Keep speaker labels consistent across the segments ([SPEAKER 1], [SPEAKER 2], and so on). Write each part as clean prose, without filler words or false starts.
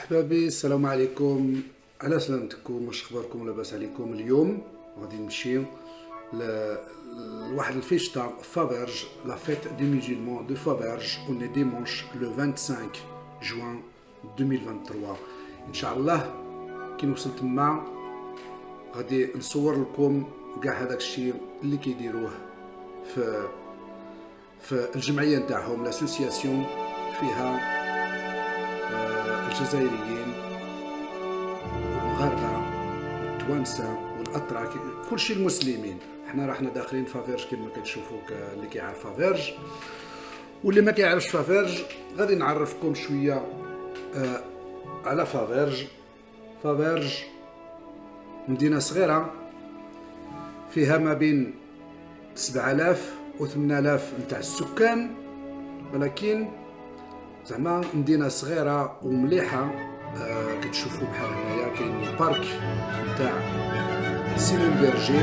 [SPEAKER 1] أحبابي السلام عليكم، على سلامتكم، واش اخباركم؟ لاباس عليكم؟ اليوم غادي نمشيو لواحد الفيشتا فافيرج، لا فيت دي musulmans دو فافيرج، اون ديمونش لو 25 جوان 2023 ان شاء الله. كي نوصل تما غادي نصور لكم كاع هذاك الشيء اللي كيديروه في الجمعيه نتاعهم، لاسوسياسيون فيها الجزائريين والمغاربه والتوانسه والاتراك، كل شيء المسلمين. حنا راحنا داخلين فافيرج كما كتشوفوا، اللي كيعرف فافيرج واللي ما كيعرفش فافيرج غادي نعرفكم شويه على فافيرج. فافيرج مدينه صغيره فيها ما بين 7000 و 8000 نتاع السكان، ولكن زعما مدينه صغيره ومليحه. كتشوفوا بحال هنايا كاين البارك نتاع سيمون بيرجي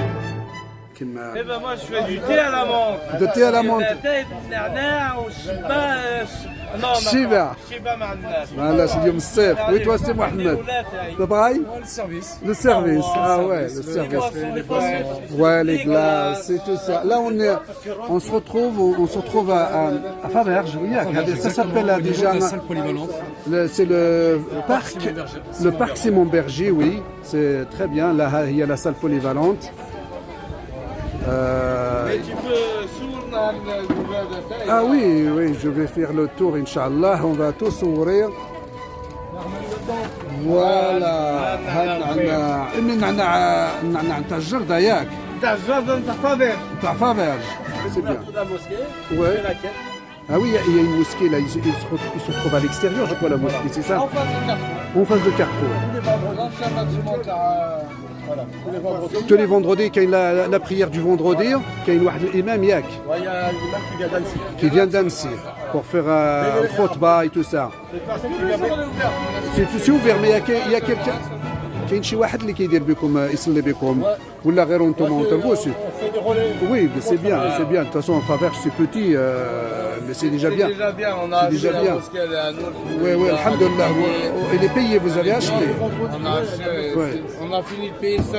[SPEAKER 1] كما
[SPEAKER 2] moi je fais du thé à la menthe.
[SPEAKER 1] De thé à la menthe.
[SPEAKER 2] thé بالنعناع والشبا.
[SPEAKER 1] الشيبة.
[SPEAKER 2] الشيبة مع الناس.
[SPEAKER 1] معلاش اليوم الصيف. وي توا سي محمد. باي. Le service. Ah ouais, le service. Ouais, les glaces et tout ça. Là on se retrouve à Faverges, oui, ça s'appelle déjà
[SPEAKER 3] la salle polyvalente.
[SPEAKER 1] C'est le parc Simon Berger, oui, c'est très bien. Là il y a la salle polyvalente.
[SPEAKER 2] Mais tu peux sourire le
[SPEAKER 1] Ah oui, je vais faire le tour, Inch'Allah, on va tout s'ouvrir. Voilà. النعناع نتاع الجردة ياك؟
[SPEAKER 2] نتاع الجردة نتاع فافيرج.
[SPEAKER 1] نتاع فافيرج. C'est bien. Ouais. Ah oui, il y a une mosquée là, il se trouve à l'extérieur, je crois, la mosquée, c'est ça? En face de Carrefour. Tous les vendredis, quand il y a la prière du vendredi, quand il y a l'imam Yak.
[SPEAKER 3] Il y a l'imam
[SPEAKER 1] qui vient d'Annecy pour faire le khutba et tout ça. C'est ouvert, mais il y a quelqu'un. كاين شي واحد اللي كيدير بكم يصلي بكم ولا غير انتم تنفوسوا؟ Oui, mais c'est bien, c'est bien. De toute façon, Faverges c'est petit, mais c'est déjà bien.
[SPEAKER 2] C'est déjà bien, on a déjà bien.
[SPEAKER 1] Oui, alhamdoulilah. Et les payés, vous avez acheté?
[SPEAKER 2] On a acheté, on a fini de payer ça,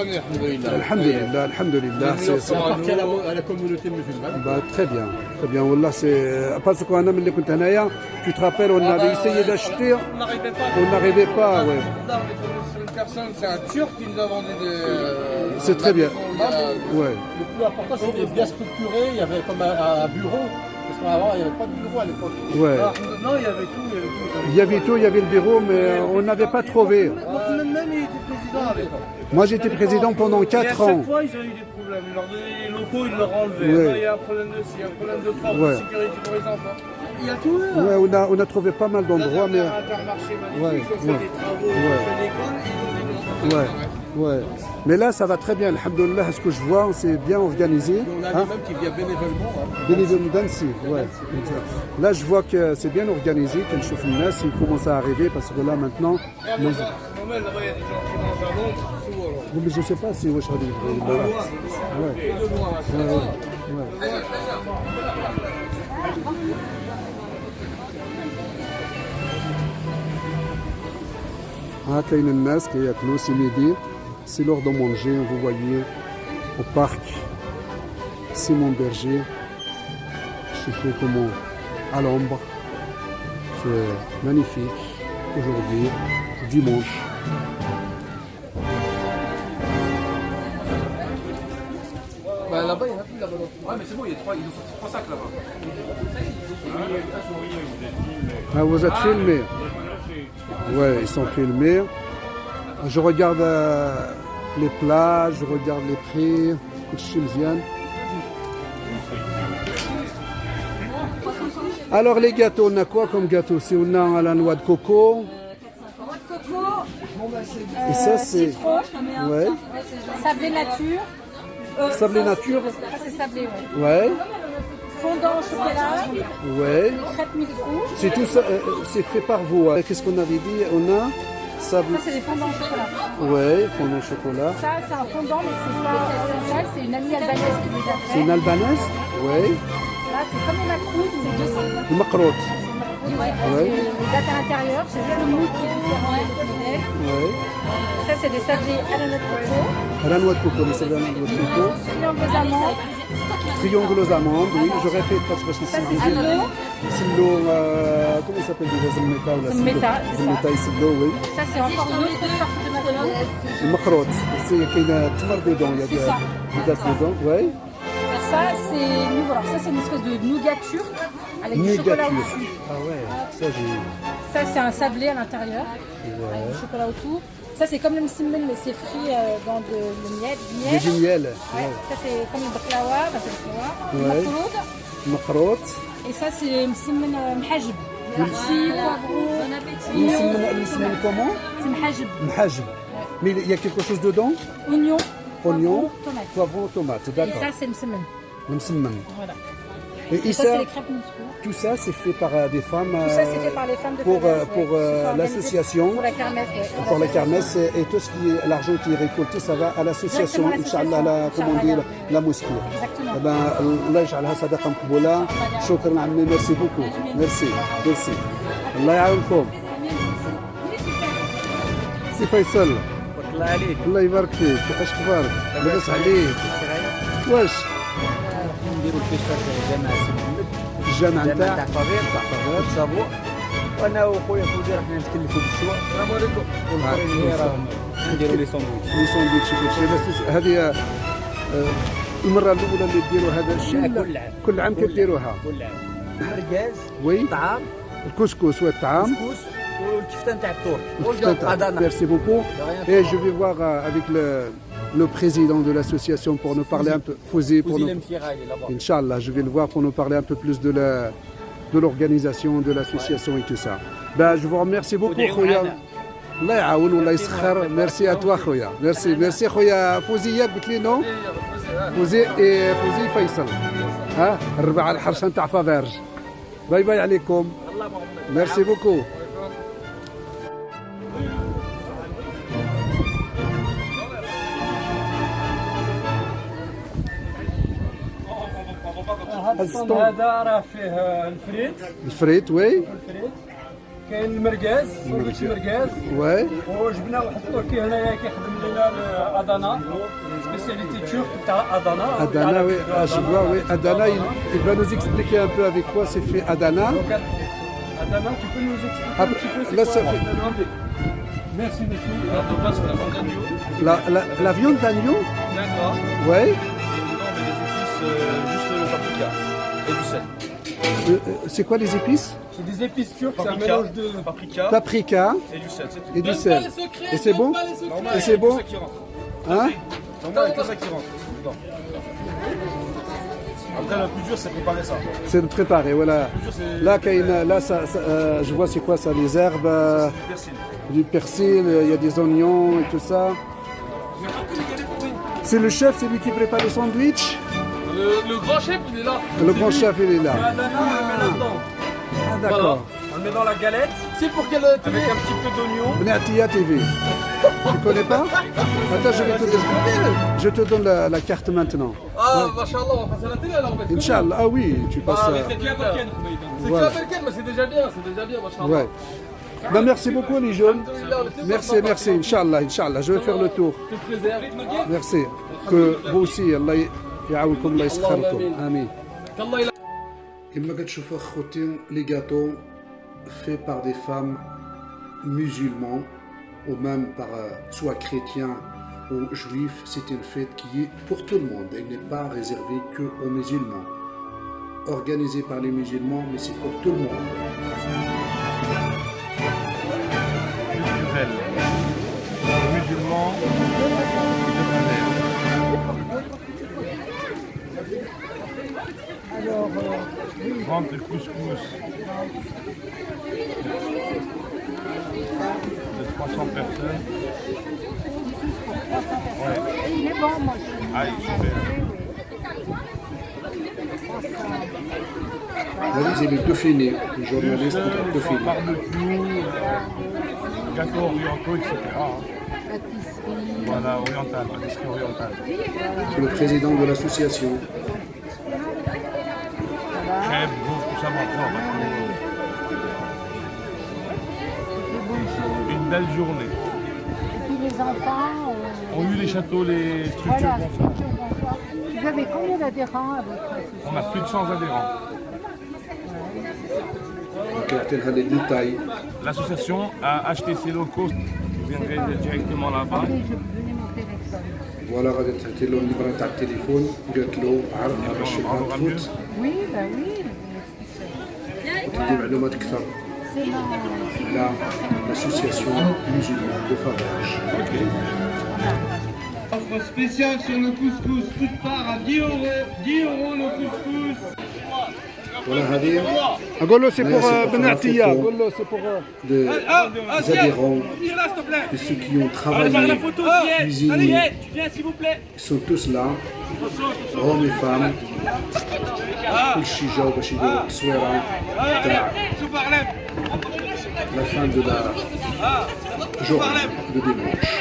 [SPEAKER 2] alhamdoulilah.
[SPEAKER 1] Alhamdoulilah.
[SPEAKER 3] C'est appartient à la communauté musulmane.
[SPEAKER 1] Bah, très bien. Wallah, c'est parce qu'on a mis les comptes hanaïa. Tu te rappelles, on avait essayé d'acheter, on n'arrivait pas, ouais.
[SPEAKER 2] Personne, c'est un Turc qui nous a vendu des.
[SPEAKER 1] C'est très bien. Ouais.
[SPEAKER 3] Le plus important, c'était bien structuré. Il y avait comme un bureau. Parce qu'avant, il n'y avait pas de bureau à l'époque.
[SPEAKER 1] Ouais.
[SPEAKER 2] Non, il y avait tout.
[SPEAKER 1] Il y avait le bureau, mais on n'avait pas trouvé.
[SPEAKER 2] Même il était président avec.
[SPEAKER 1] Moi, j'étais président pendant 4 ans.
[SPEAKER 2] À chaque fois, ils ont eu des problèmes. Ils leur donnaient les locaux, ils leur enlevaient.
[SPEAKER 1] Ouais.
[SPEAKER 2] Là, il y a un problème de ci, un problème de propre,
[SPEAKER 1] Ouais.
[SPEAKER 2] de sécurité pour les enfants. Il y a tout. Là.
[SPEAKER 1] Ouais, on a trouvé pas mal d'endroits, mais.
[SPEAKER 2] Un intermarché magnifique,
[SPEAKER 1] Ouais,
[SPEAKER 2] ils ont fait des travaux, ils ont fait des écoles,
[SPEAKER 1] Ouais. Mais là, ça va très bien, alhamdoulilah. Ce que je vois, c'est bien organisé.
[SPEAKER 3] On a l'imam qui vient bénévolement.
[SPEAKER 1] Bénévolement d'Annecy, ouais. Là, je vois que c'est bien organisé. Quand je fais une messe, il commence à arriver parce que là, maintenant.
[SPEAKER 2] Normal, là-bas, il y a des gens qui mangent à Londres, souvent.
[SPEAKER 1] Oui, mais je sais pas si wesh غادي يبقى là. ها كاين الناس كياكلوا سي ميدي، سي لور دو مونجي. Vous voyez au parc Simon Berger, je fais comment à l'ombre, c'est magnifique aujourd'hui, dimanche.
[SPEAKER 3] Bah, là-bas, il y en a plus là-bas. Ouais, mais c'est bon, ils ont sorti 3 sacs là-bas.
[SPEAKER 1] Ah, vous êtes filmés? Ouais, ils sont filmés. Je regarde les plats, je regarde les prix. Alors les gâteaux, on a quoi comme gâteau? Si on a la noix de coco. Et ça c'est. Ouais.
[SPEAKER 4] Sablé nature.
[SPEAKER 1] Sablé nature.
[SPEAKER 4] Ça c'est sablé, ouais.
[SPEAKER 1] Ouais.
[SPEAKER 4] Fondant au chocolat.
[SPEAKER 1] Ouais.
[SPEAKER 4] Crêpe mille rouge.
[SPEAKER 1] C'est tout ça, c'est fait par vous. Qu'est-ce qu'on avait dit? On a sable.
[SPEAKER 4] Ça c'est des fondants au chocolat.
[SPEAKER 1] Ouais, fondant au chocolat.
[SPEAKER 4] Ça c'est un fondant mais c'est pas spécial, c'est une amie albanaise qui les a fait.
[SPEAKER 1] C'est une albanaise? Ouais.
[SPEAKER 4] Là c'est comme les macrounes, c'est 200
[SPEAKER 1] المقروط.
[SPEAKER 4] Ouais,
[SPEAKER 1] Ouais.
[SPEAKER 4] les dates à l'intérieur, c'est juste le moule qui est différent des autres modèles.
[SPEAKER 1] Ouais.
[SPEAKER 4] Ça, c'est des sablés à la noix de coco.
[SPEAKER 1] La noix de coco, mais c'est la noix de coco.
[SPEAKER 4] Triangle aux amandes.
[SPEAKER 1] Triangle aux amandes, oui, je répète parce que
[SPEAKER 4] Ça, c'est Silo.
[SPEAKER 1] Silo, comment il s'appelle déjà Zemmeta ou la Silo
[SPEAKER 4] Zemmeta, c'est ça.
[SPEAKER 1] Zemmeta et Silo, oui.
[SPEAKER 4] Ça, c'est encore une autre sorte de macaroni.
[SPEAKER 1] المخروط c'est qu'il y a تمر dedans, il y a
[SPEAKER 4] C'est ça.
[SPEAKER 1] des dates dedans, ouais.
[SPEAKER 4] Ça, c'est nouveau. Alors, ça, c'est une espèce de nougat turc avec du chocolat
[SPEAKER 1] Nougat
[SPEAKER 4] au-dessus.
[SPEAKER 1] Ah ouais, ça j'ai.
[SPEAKER 4] Ça, c'est un sablé à l'intérieur avec du chocolat autour. Ça, c'est comme le msimmen, mais c'est frit dans le miel.
[SPEAKER 1] Du miel.
[SPEAKER 4] Ouais. Ça, c'est comme le baklawa, c'est le baklawa.
[SPEAKER 1] Ouais.
[SPEAKER 4] Le makroud.
[SPEAKER 1] المخروط.
[SPEAKER 4] Et ça, c'est msimmen mhajib. Persil, poivron,
[SPEAKER 1] المسمن comment
[SPEAKER 4] c'est mhajib.
[SPEAKER 1] محجب. Mais il y a quelque chose dedans
[SPEAKER 4] Oignon,
[SPEAKER 1] Oignon,
[SPEAKER 4] poivron, tomate.
[SPEAKER 1] poivron, tomate,
[SPEAKER 4] Et
[SPEAKER 1] d'accord.
[SPEAKER 4] ça, c'est msimmen.
[SPEAKER 1] المسمن.
[SPEAKER 4] Voilà.
[SPEAKER 1] Et
[SPEAKER 4] Et ça,
[SPEAKER 1] ça,
[SPEAKER 4] c'est les crêpes moussou.
[SPEAKER 1] tout ça, c'est fait par des femmes.
[SPEAKER 4] Tout ça, c'est fait par les femmes de
[SPEAKER 1] pour,
[SPEAKER 4] Fadel,
[SPEAKER 1] pour
[SPEAKER 4] ouais, qui sont organisées
[SPEAKER 1] l'association.
[SPEAKER 4] Pour la kermesse, ouais.
[SPEAKER 1] Pour la kermesse et tout ce qui est l'argent qui est récolté, ça va à l'association,
[SPEAKER 4] Exactement,
[SPEAKER 1] Inch'Allah, comment on dit, la mosquée.
[SPEAKER 4] Exactement.
[SPEAKER 1] Eh ben, Allah يجعلها صدقة مقبولة. شكرا عمي, merci beaucoup. Merci, merci. الله يعاونكم. سي فيصل.
[SPEAKER 5] الله عليك.
[SPEAKER 1] الله يبارك فيك، كيفاش اخبارك؟ لاباس عليك؟ واش؟
[SPEAKER 5] نديروا الفيشتر في الجامعة سي محمد.
[SPEAKER 1] الجامعة
[SPEAKER 5] الجامعة
[SPEAKER 1] نتاع
[SPEAKER 5] تاع فافير صابور. وانا وخويا فوزي راحنا نتكلفوا بالشوا. السلام عليكم. والآخرين راهم نديروا لي ساندويتش.
[SPEAKER 1] لي ساندويتش كلشي. بس هذه المرة الأولى اللي ديروا هذا الشيء.
[SPEAKER 5] لا، كل عام.
[SPEAKER 1] كل عام كديروها.
[SPEAKER 5] كل عام. المرقاز.
[SPEAKER 1] وي.
[SPEAKER 5] الطعام.
[SPEAKER 1] الكسكس والطعام.
[SPEAKER 5] الكسكس والكفتة نتاع التور. والقضانة.
[SPEAKER 1] Merci beaucoup. Et je vais voir avec le président de l'association pour nous parler un peu. Fouzi, pour nous.
[SPEAKER 5] فوزي المفيراي là-bas.
[SPEAKER 1] Inch'Allah, je vais le voir pour nous parler un peu plus de l'organisation, de l'association et tout ça. Ben, je vous remercie beaucoup, Khouya. Allah يعاون والله يسخر. Merci à toi, Khouya. Merci, merci, Khouya. Fouzi, قلت لي non. Fouzi et Fouzi Faisal. ها الربع الحرشه نتاع فافيرج. باي باي عليكم. Merci beaucoup.
[SPEAKER 6] هذا راه فيه الفريت
[SPEAKER 1] الفريت وي
[SPEAKER 6] كاين المرقاز سندويتش مرقاز
[SPEAKER 1] وي
[SPEAKER 6] وجبنا واحد التركي هنايا كيخدم لنا ادانا سبيسياليتي تشوف تاع ادانا
[SPEAKER 1] Adana, oui, je vois, oui. Adana, il va nous expliquer un peu avec quoi c'est fait Adana.
[SPEAKER 6] ادانا tu peux nous expliquer un
[SPEAKER 1] Après,
[SPEAKER 6] petit peu c'est
[SPEAKER 1] là,
[SPEAKER 6] quoi
[SPEAKER 1] ça fait
[SPEAKER 6] Merci monsieur.
[SPEAKER 1] la viande d'agneau. Ouais. C'est quoi les épices?
[SPEAKER 6] C'est des épices turques, c'est un mélange de
[SPEAKER 1] Paprika
[SPEAKER 2] Et du sel, c'est tout.
[SPEAKER 1] et du sel. Et c'est bon? Et c'est bon? Hein?
[SPEAKER 2] Normal, que ça qui rentre. dedans. Après, le plus dur, c'est préparer ça.
[SPEAKER 1] C'est de préparer, voilà. Là, là je vois c'est quoi ça, les herbes, du persil, il y a des oignons et tout ça. C'est le chef, c'est lui qui prépare les sandwichs.
[SPEAKER 2] Le grand chef, il est là.
[SPEAKER 1] Le grand chef, il est là.
[SPEAKER 6] Adana, on le met là-dedans.
[SPEAKER 1] Ah, d'accord.
[SPEAKER 6] On le met dans la galette
[SPEAKER 2] C'est pour quelle
[SPEAKER 6] avec un petit peu d'oignon.
[SPEAKER 1] Benatia TV. Tu connais pas? Attends, je te donne la carte maintenant.
[SPEAKER 2] Ah, machallah, on va passer à la télé alors.
[SPEAKER 1] Inch'Allah, ah oui, tu passes.
[SPEAKER 2] C'est que la Balkan. C'est que
[SPEAKER 1] Voilà.
[SPEAKER 2] la Balkan, mais c'est déjà bien, machallah.
[SPEAKER 1] Ouais. Ben, merci beaucoup les jeunes. Merci, merci. Inch'Allah, Inch'Allah. Je vais faire le tour.
[SPEAKER 2] Tu te préserves.
[SPEAKER 1] Merci. Que vous aussi, Allah يعاونكم الله يسخركم. آمين. كما كتشوفوا خوتي لي gâteaux faits par des femmes musulmanes ou même par soit chrétiens ou juifs, c'est une fête qui est pour tout le monde. Elle n'est pas réservée que aux musulmans. Organisée par les musulmans, mais c'est pour tout le monde.
[SPEAKER 7] Musulmans, vendre le couscous de 300 personnes. Ouais.
[SPEAKER 4] Il est bon, moi.
[SPEAKER 7] Ah, il est super.
[SPEAKER 1] C'est le Dauphiné, le journaliste
[SPEAKER 7] Juste,
[SPEAKER 1] Dauphiné.
[SPEAKER 7] barbecue, gâteaux orientaux, etc. Voilà, oriental, pâtisserie orientale.
[SPEAKER 1] C'est le président de l'association.
[SPEAKER 7] Crêpes, gaufres, tout ça maintenant. une belle journée.
[SPEAKER 8] Et puis les enfants
[SPEAKER 7] On a eu les châteaux, les structures
[SPEAKER 8] voilà,
[SPEAKER 7] confort.
[SPEAKER 8] structure confort. Vous avez combien d'adhérents à votre association?
[SPEAKER 7] On a plus de 100 adhérents.
[SPEAKER 1] les détails.
[SPEAKER 7] L'association a acheté ses locaux. Vous viendrez directement là-bas.
[SPEAKER 8] Attendez, je vais vous donner mon téléphone.
[SPEAKER 1] Voilà, غادي تعطي له النمرة تاع التليفون قالت له عرف باش
[SPEAKER 7] On mieux.
[SPEAKER 1] تفوت
[SPEAKER 8] Oui, bah oui.
[SPEAKER 1] تدي معلومات أكثر
[SPEAKER 8] C'est dans...
[SPEAKER 1] على l'association musulmane de Faverges.
[SPEAKER 2] Offre spéciale sur le couscous, toute part à 10 euros. 10 euros le couscous.
[SPEAKER 1] Voilà, هذه
[SPEAKER 3] أقول له سي
[SPEAKER 1] Mais
[SPEAKER 3] بور
[SPEAKER 1] c'est pour
[SPEAKER 3] بن
[SPEAKER 1] la
[SPEAKER 3] عطية
[SPEAKER 1] photo.
[SPEAKER 3] أقول له سي بور
[SPEAKER 1] des adhérents, de ceux qui ont travaillé, cuisiné. Ils sont tous là, hommes et femmes. كل شيء جاوا باش يديروا التصويرة تاع la fin de la journée de dimanche.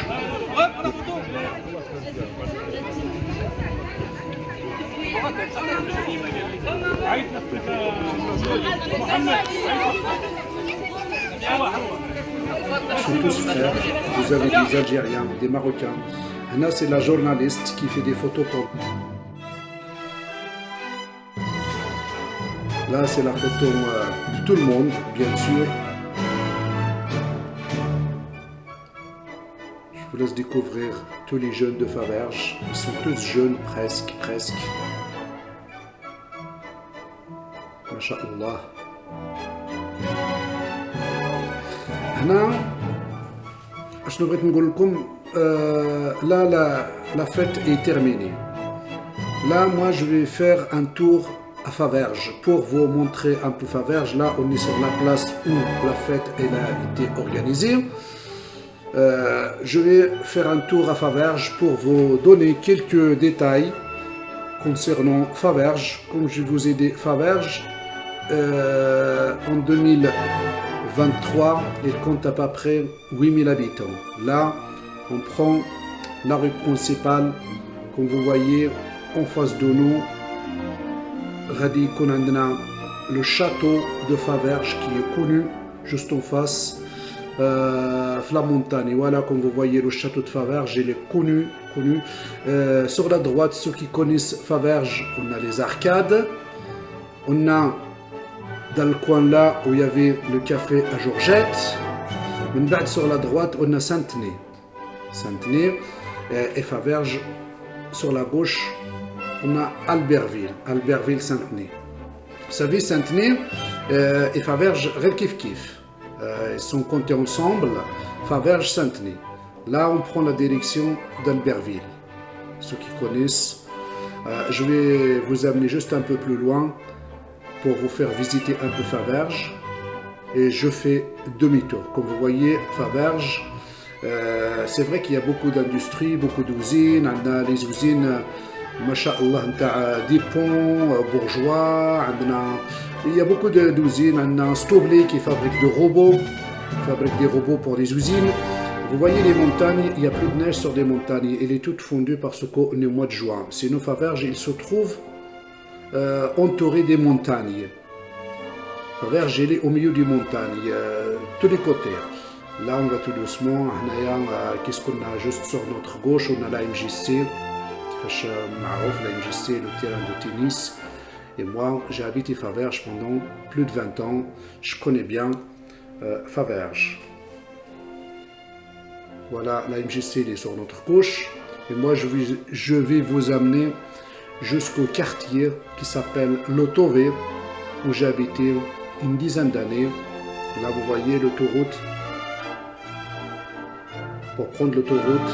[SPEAKER 1] Ils sont tous frères, vous avez des Algériens, des Marocains. Là, c'est la journaliste qui fait des photos pour vous. Là, c'est la photo de tout le monde, bien sûr. Je vous laisse découvrir tous les jeunes de Faverges. Ils sont tous jeunes, presque. Masha'Allah. هنا شنو بغيت نقول لكم la fête est terminée. Là, moi, je vais faire un tour à Faverges pour vous montrer un peu Faverges. Là, on est sur la place où la fête elle a été organisée. Je vais faire un tour à Faverges pour vous donner quelques détails concernant Faverges. Comme je vous ai dit, Faverges, en 2023, il compte à peu près 8000 habitants. Là, on prend la rue principale, comme vous voyez, en face de nous. غادي يكون عندنا le château de Faverges qui est connu juste en face la montagne. Voilà, comme vous voyez, le château de Faverges, il est connu. Sur la droite, ceux qui connaissent Faverges, on a les arcades. On a dans le coin là où il y avait le café à Georgette. Sur la droite, on a Saint-Denis et Faverges. Sur la gauche, on a Albertville-Saint-Denis. Vous savez, Saint-Denis et Faverges, ils sont comptés ensemble, Faverges-Saint-Denis. Là, on prend la direction d'Albertville. Ceux qui connaissent, je vais vous amener juste un peu plus loin pour vous faire visiter un peu Faverges. Et je fais demi-tour. Comme vous voyez, Faverges, c'est vrai qu'il y a beaucoup d'industries, beaucoup d'usines. On a les usines Masha'Allah, des ponts, bourgeois, il y a beaucoup d'usines, on a Stoblet qui fabrique des robots pour les usines. Vous voyez les montagnes, il n'y a plus de neige sur des montagnes, elle est toute fondue parce qu'on est au mois de juin. Sinon, Faverges, il se trouve entouré des montagnes. Faverges, il est au milieu des montagnes, tous les côtés. Là, on va tout doucement, qu'est-ce qu'on a juste sur notre gauche, on a la MJC. La MJC, le terrain de tennis. Et moi, j'ai habité Faverges pendant plus de 20 ans. Je connais bien Faverges. Voilà, la MJC elle est sur notre gauche. Et moi, je vais vous amener jusqu'au quartier qui s'appelle l'Autové, où j'ai habité une dizaine d'années. Là, vous voyez l'autoroute. Pour prendre l'autoroute,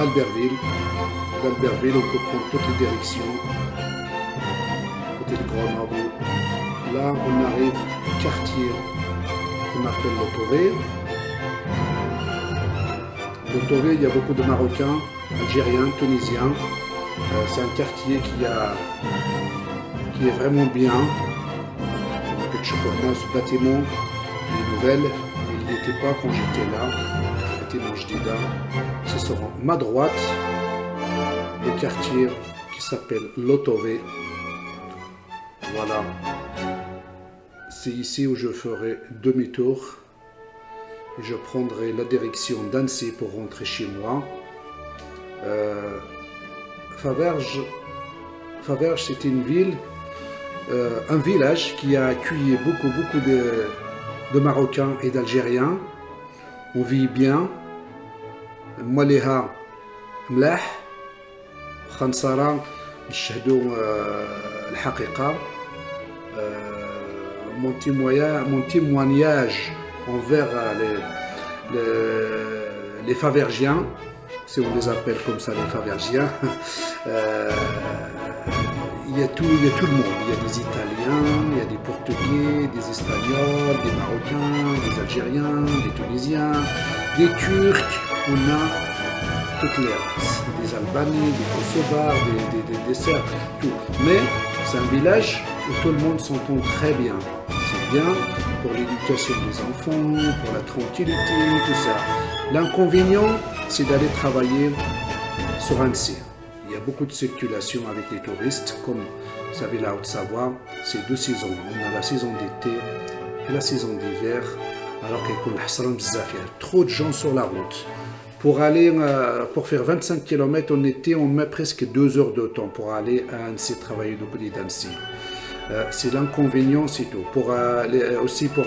[SPEAKER 1] Albertville. D'Albertville, on peut prendre toutes les directions. Côté de Grenoble. Là, on arrive au quartier qu'on appelle l'Autové. L'Autové, il y a beaucoup de Marocains, Algériens, Tunisiens. C'est un quartier qui est vraiment bien. Ce bâtiment, les nouvelles, il n'y était pas quand j'étais là. C'est sur ma droite, le quartier qui s'appelle l'Autové. Voilà. C'est ici où je ferai demi-tour. et je prendrai la direction d'Annecy pour rentrer chez moi. Faverges, c'est une ville, un village qui a accueilli beaucoup de Marocains et d'Algériens. On vit bien. Moualiha mlah, khansara nshahdou الحقيقة. Mon témoignage envers les Favergiens, si on les appelle comme ça, les Favergiens, il y a tout le monde. Il y a des Italiens, il y a des Portugais, des Espagnols, des Marocains, des Algériens, des Tunisiens, des Turcs. On a toutes les races, des Albanais, des Kosovars, des Serbes, tout. Mais c'est un village où tout le monde s'entend très bien. C'est bien pour l'éducation des enfants, pour la tranquillité, tout ça. L'inconvénient, c'est d'aller travailler sur Annecy. Il y a beaucoup de circulation avec les touristes, comme vous savez la Haute-Savoie, c'est 2 saisons. On a la saison d'été et la saison d'hiver, alors qu'il y a trop de gens sur la route. Pour faire 25 km en été, on met presque 2 heures de temps pour aller à Annecy, travailler du côté d'Annecy. C'est l'inconvénient, c'est tout. Aussi pour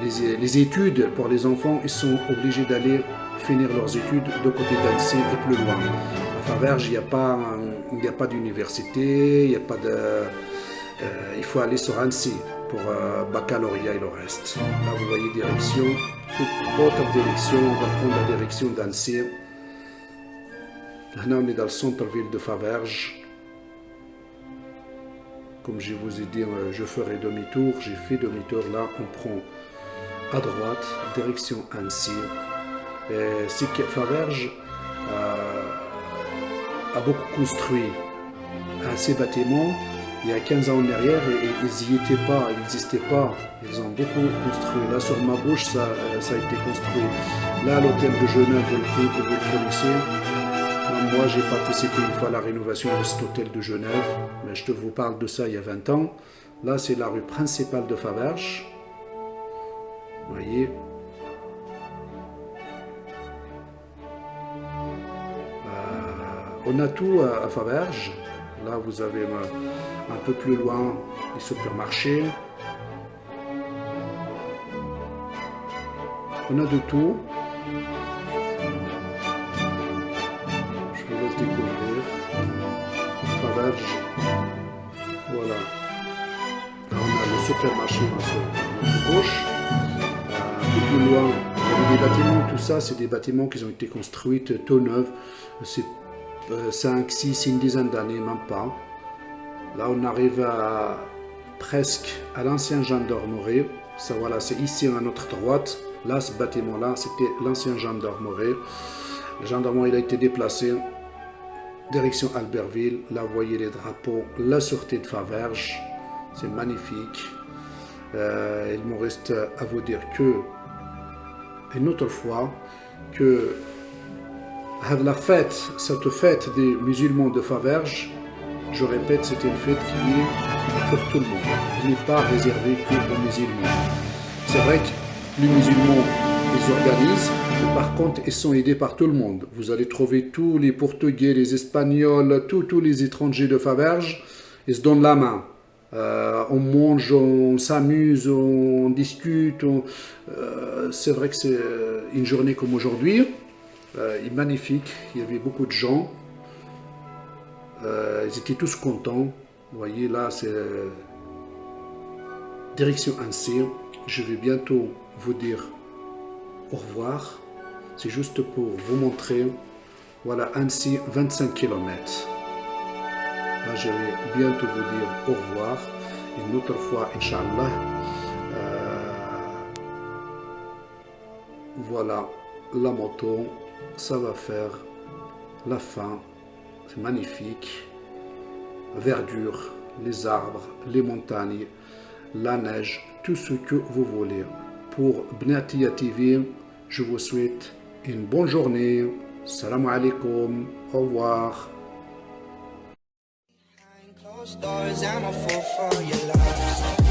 [SPEAKER 1] les études, pour les enfants, ils sont obligés d'aller finir leurs études de côté d'Annecy et plus loin. À Faverges, il n'y a pas d'université, il faut aller sur Annecy pour baccalauréat et le reste. Là, vous voyez direction, toute autre direction, on va prendre la direction d'Annecy. Là, on est dans le centre-ville de Faverges. Comme je vous ai dit, je ferai demi-tour. J'ai fait demi-tour. Là, on prend à droite, direction Annecy. C'est que Faverges a beaucoup construit ces bâtiments. Il y a 15 ans en arrière, ils n'y étaient pas, ils n'existaient pas. Ils ont beaucoup construit. Là, sur ma bouche, ça a été construit. Là, l'hôtel de Genève, vous le connaissez. Moi, j'ai participé une fois à la rénovation de cet hôtel de Genève, mais je vous parle de ça il y a 20 ans. Là, c'est la rue principale de Faverges. Vous voyez. On a tout à Faverges. Là, vous avez un peu plus loin les supermarchés. On a de tout. Découvrir Faverges, voilà. Là, on a le supermarché à notre gauche. Un peu plus loin, il y a des bâtiments, tout ça, c'est des bâtiments qui ont été construits tout neufs. C'est 5, 6, une dizaine d'années, même pas. Là, on arrive presque à l'ancienne gendarmerie. Ça, voilà, c'est ici à notre droite. Là, ce bâtiment-là, c'était l'ancienne gendarmerie. Le gendarmerie, il a été déplacé. Direction Albertville, là vous voyez les drapeaux, la sûreté de Faverges, c'est magnifique. Il me reste à vous dire que, une autre fois, que cette fête des musulmans de Faverges, je répète, c'est une fête qui est pour tout le monde, qui n'est pas réservée qu'aux musulmans. C'est vrai que les musulmans, ils organisent, mais par contre, ils sont aidés par tout le monde. Vous allez trouver tous les Portugais, les Espagnols, tous les étrangers de Faverges, ils se donnent la main. On mange, on s'amuse, on discute. C'est vrai que c'est une journée comme aujourd'hui, magnifique. Il y avait beaucoup de gens. Ils étaient tous contents. Vous voyez, là, c'est direction Annecy. Je vais bientôt vous dire au revoir. C'est juste pour vous montrer. Voilà, Annecy, 25 km. Là, je vais bientôt vous dire au revoir. Une autre fois, Inch'Allah. Voilà, la moto, ça va faire la fin. C'est magnifique. Verdure, les arbres, les montagnes, la neige, tout ce que vous voulez. Pour Bnatia TV, je vous souhaite une bonne journée. Salam alaikum. Au revoir.
[SPEAKER 9] Closed doors, I'm a fool for your love.